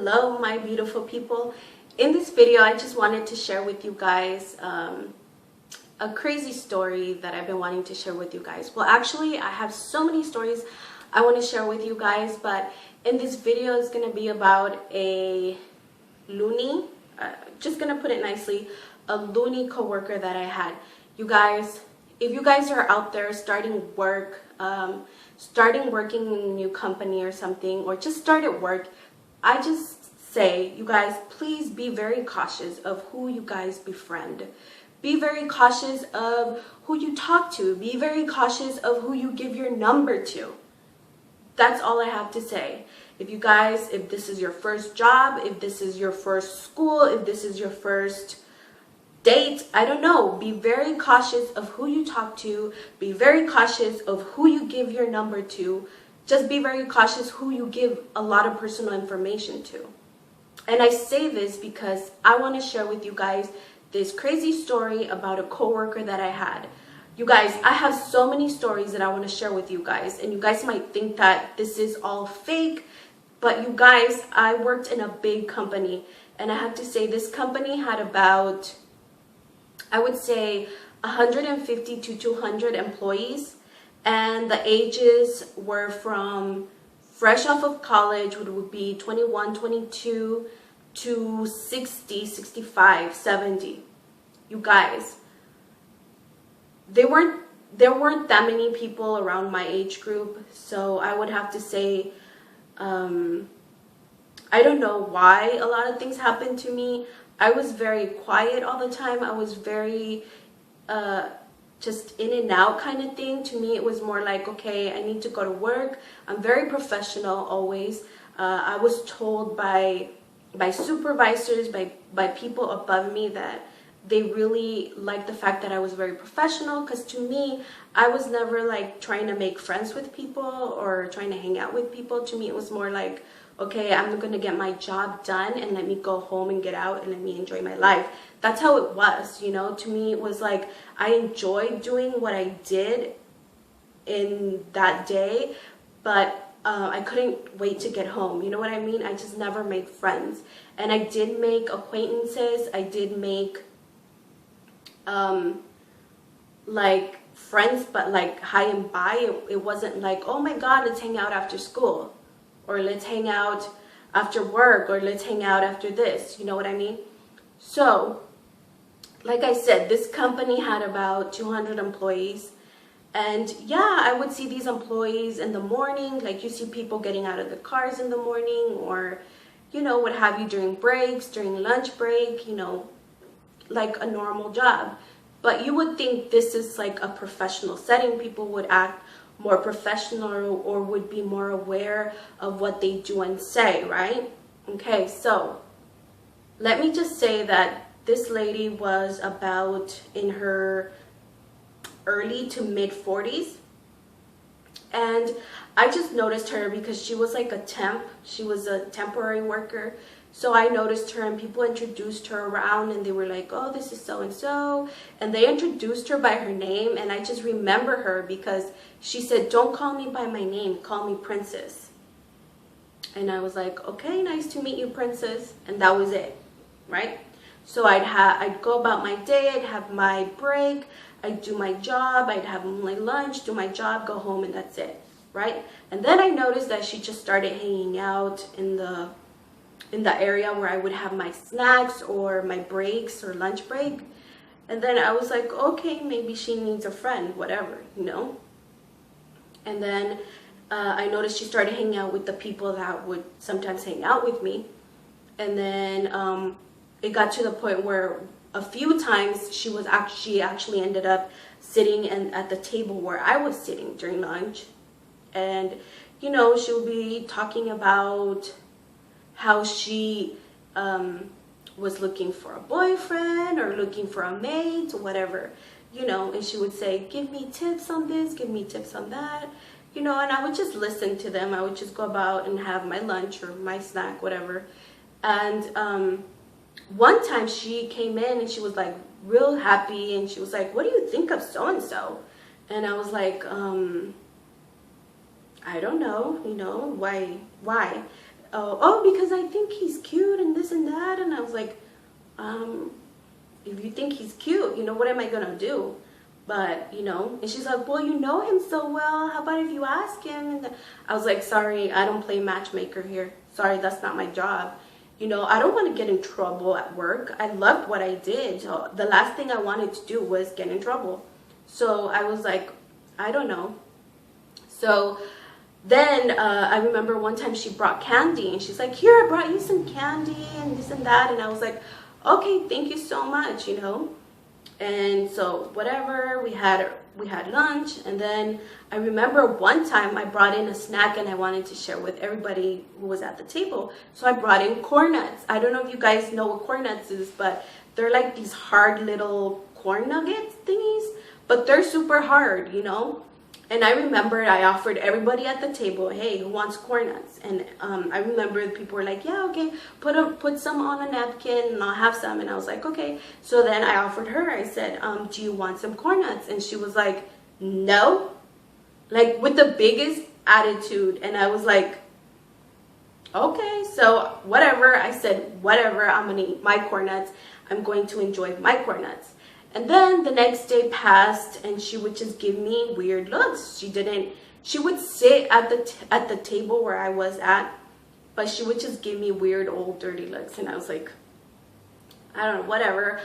Hello my beautiful people. In this video I just wanted to share with you guys a crazy story that I've been wanting to share with you guys. Well, actually I have so many stories I want to share with you guys, but in this video it's going to be about a loony, just gonna put it nicely, a loony coworker that I had. You guys, if you guys are out there starting work, starting working in a new company or something, or just started work, I just say, you guys, please be very cautious of who you guys befriend. Be very cautious of who you talk to. Be very cautious of who you give your number to. That's all I have to say. If you guys, if this is your first job, if this is your first school, if this is your first date, I don't know, be very cautious of who you talk to. Be very cautious of who you give your number to. Just be very cautious who you give a lot of personal information to. And I say this because I want to share with you guys this crazy story about a coworker that I had. You guys, I have so many stories that I want to share with you guys, and you guys might think that this is all fake, but you guys, I worked in a big company, and I have to say this company had about, I would say, 150 to 200 employees, and the ages were from fresh off of college, which would be 21, 22 to 60, 65, 70. You guys, there weren't that many people around my age group, so I would have to say, I don't know why a lot of things happened to me. I was very quiet all the time. I was very just in and out kind of thing. To me, it was more like, okay, I need to go to work. I'm very professional always. I was told by supervisors, by people above me, that they really liked the fact that I was very professional, because to me, I was never like trying to make friends with people or trying to hang out with people. To me, it was more like, okay, I'm going to get my job done and let me go home and get out and let me enjoy my life. That's how it was, you know. To me, it was like I enjoyed doing what I did in that day, but I couldn't wait to get home. You know what I mean? I just never made friends. And I did make acquaintances. I did make like friends, but like high and by. It wasn't like, oh my god, let's hang out after school, or let's hang out after work, or let's hang out after this. You know what I mean? So like I said, this company had about 200 employees, and yeah, I would see these employees in the morning, like you see people getting out of the cars in the morning, or you know, what have you, during breaks, during lunch break, you know, like a normal job. But you would think this is like a professional setting. People would act more professional, or would be more aware of what they do and say, right? Okay, so let me just say that this lady was about in her early to mid 40s, and I just noticed her because she was like a temp. She was a temporary worker. So I noticed her, and people introduced her around, and they were like, oh, this is so-and-so. And they introduced her by her name, and I just remember her because she said, don't call me by my name, call me Princess. And I was like, okay, nice to meet you, Princess. And that was it, right? So I'd go about my day, I'd have my break, I'd do my job, I'd have my lunch, do my job, go home, and that's it, right? And then I noticed that she just started hanging out in the area where I would have my snacks or my breaks or lunch break. And then I was like, okay, maybe she needs a friend, whatever, you know. And then I noticed she started hanging out with the people that would sometimes hang out with me. And then it got to the point where a few times she actually ended up sitting at the table where I was sitting during lunch. And you know, she would be talking about how she was looking for a boyfriend or looking for a mate or whatever, you know, and she would say, give me tips on this, give me tips on that, you know, and I would just listen to them. I would just go about and have my lunch or my snack, whatever. And one time she came in and she was like real happy, and she was like, what do you think of so-and-so? And I was like, I don't know, you know, why? oh, because I think he's cute and this and that. And I was like, if you think he's cute, you know, what am I gonna do? But, you know, and she's like, well, you know him so well. How about if you ask him? And I was like, sorry, I don't play matchmaker here. Sorry, that's not my job. You know, I don't want to get in trouble at work. I loved what I did. So the last thing I wanted to do was get in trouble. So I was like, I don't know. So then I remember one time she brought candy. And she's like, here, I brought you some candy and this and that. And I was like, okay, thank you so much, you know. And so whatever, we had lunch, and then I remember one time I brought in a snack and I wanted to share with everybody who was at the table. So I brought in corn nuts. I don't know if you guys know what corn nuts is, but they're like these hard little corn nuggets thingies, but they're super hard, you know. And I remember I offered everybody at the table, hey, who wants corn nuts? And I remember people were like, yeah, okay, put some on a napkin and I'll have some. And I was like, okay. So then I offered her, I said, do you want some corn nuts? And she was like, no, like with the biggest attitude. And I was like, okay, so whatever. I said, whatever, I'm gonna eat my corn nuts. I'm going to enjoy my corn nuts. And then the next day passed and she would just give me weird looks. She would sit at the table where I was at, but she would just give me weird old dirty looks. And I was like, I don't know, whatever.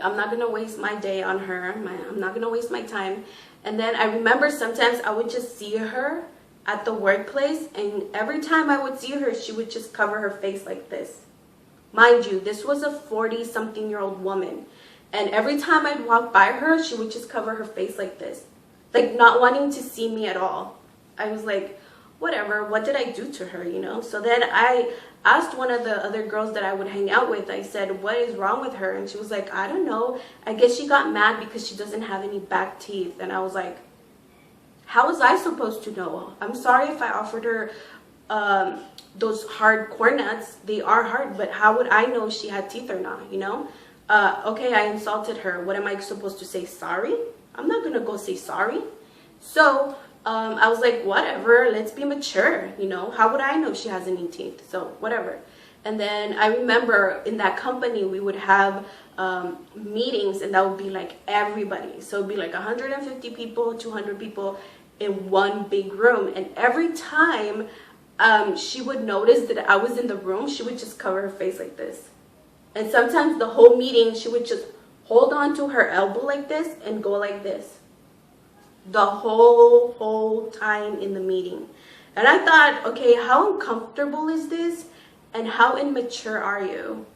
I'm not going to waste my day on her. I'm not going to waste my time. And then I remember sometimes I would just see her at the workplace, and every time I would see her, she would just cover her face like this. Mind you, this was a 40-something-year-old woman. And every time I'd walk by her, she would just cover her face like this. Like not wanting to see me at all. I was like, whatever, what did I do to her, you know? So then I asked one of the other girls that I would hang out with, I said, what is wrong with her? And she was like, I don't know. I guess she got mad because she doesn't have any back teeth. And I was like, how was I supposed to know? I'm sorry if I offered her those hard corn nuts. They are hard, but how would I know if she had teeth or not, you know? Okay, I insulted her. What am I supposed to say? Sorry? I'm not going to go say sorry. So I was like, whatever, let's be mature. You know, how would I know she has any teeth? So whatever. And then I remember in that company, we would have meetings, and that would be like everybody. So it'd be like 150 people, 200 people in one big room. And every time she would notice that I was in the room, she would just cover her face like this. And sometimes the whole meeting, she would just hold on to her elbow like this and go like this. The whole time in the meeting. And I thought, okay, how uncomfortable is this? And how immature are you?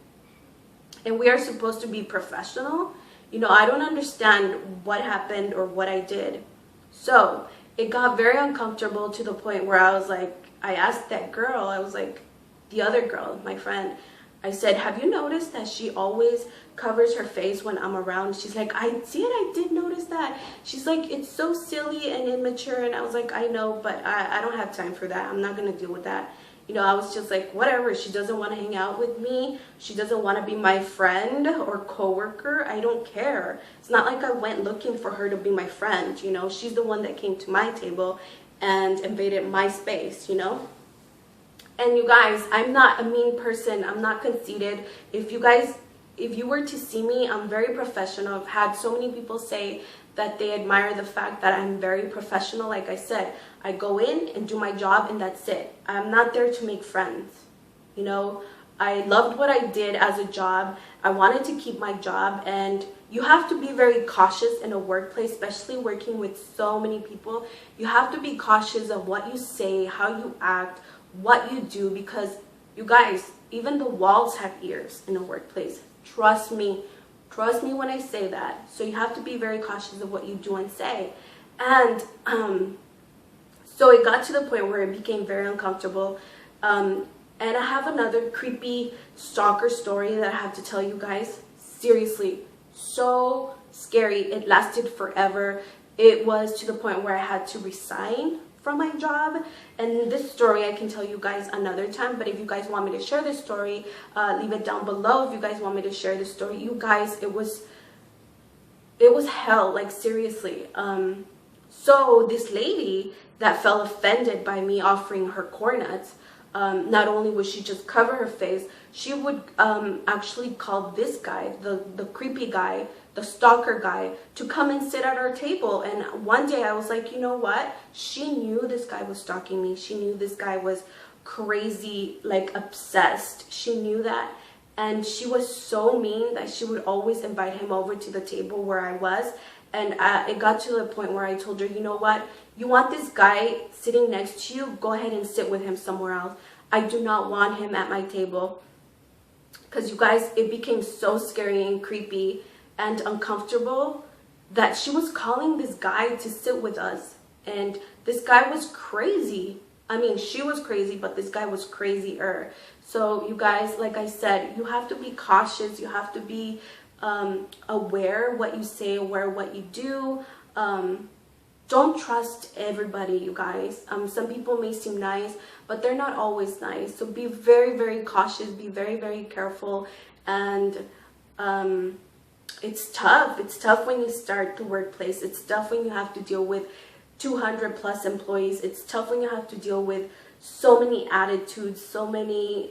And we are supposed to be professional. You know, I don't understand what happened or what I did. So it got very uncomfortable to the point where I was like, I asked that girl, I was like, the other girl, my friend, I said, have you noticed that she always covers her face when I'm around? She's like, I did. I did notice that. She's like, it's so silly and immature. And I was like, I know, but I don't have time for that. I'm not going to deal with that. You know, I was just like, whatever. She doesn't want to hang out with me. She doesn't want to be my friend or coworker. I don't care. It's not like I went looking for her to be my friend. You know, she's the one that came to my table and invaded my space, you know. And you guys, I'm not a mean person. I'm not conceited. If you were to see me, I'm very professional. I've had so many people say that they admire the fact that I'm very professional. Like I said, I go in and do my job and that's it. I'm not there to make friends. You know, I loved what I did as a job. I wanted to keep my job, and you have to be very cautious in a workplace, especially working with so many people. You have to be cautious of what you say, how you act, what you do, because you guys, even the walls have ears in a workplace. Trust me when I say that. So you have to be very cautious of what you do and say. And so it got to the point where it became very uncomfortable. And I have another creepy stalker story that I have to tell you guys. Seriously, so scary. It lasted forever. It was to the point where I had to resign from my job. And this story I can tell you guys another time, but if you guys want me to share this story, leave it down below. If you guys want me to share this story, you guys, it was hell, like seriously. So this lady that felt offended by me offering her corn nuts, not only would she just cover her face, she would actually call this guy, the creepy guy, the stalker guy, to come and sit at our table. And one day I was like, you know what? She knew this guy was stalking me. She knew this guy was crazy, like obsessed. She knew that. And she was so mean that she would always invite him over to the table where I was. And it got to the point where I told her, you know what? You want this guy sitting next to you? Go ahead and sit with him somewhere else. I do not want him at my table. Because you guys, it became so scary and creepy and uncomfortable that she was calling this guy to sit with us. And this guy was crazy. I mean, she was crazy, but this guy was crazier. So you guys, like I said, you have to be cautious. You have to be aware what you say, aware what you do. Don't trust everybody, you guys. Some people may seem nice, but they're not always nice. So be very, very cautious. Be very, very careful. And it's tough. It's tough when you start the workplace. It's tough when you have to deal with 200 plus employees. It's tough when you have to deal with so many attitudes, so many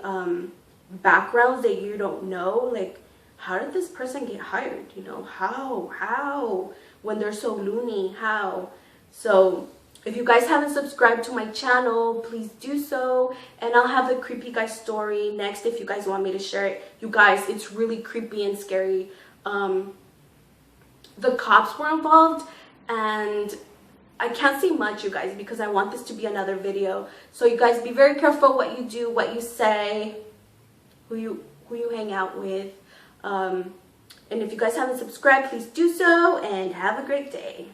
backgrounds that you don't know. Like, how did this person get hired? You know, how? When they're so loony, how? So if you guys haven't subscribed to my channel, please do so. And I'll have the creepy guy story next if you guys want me to share it. You guys, it's really creepy and scary. The cops were involved, and I can't say much, you guys, because I want this to be another video. So you guys, be very careful what you do, what you say, who you hang out with. And if you guys haven't subscribed, please do so, and have a great day.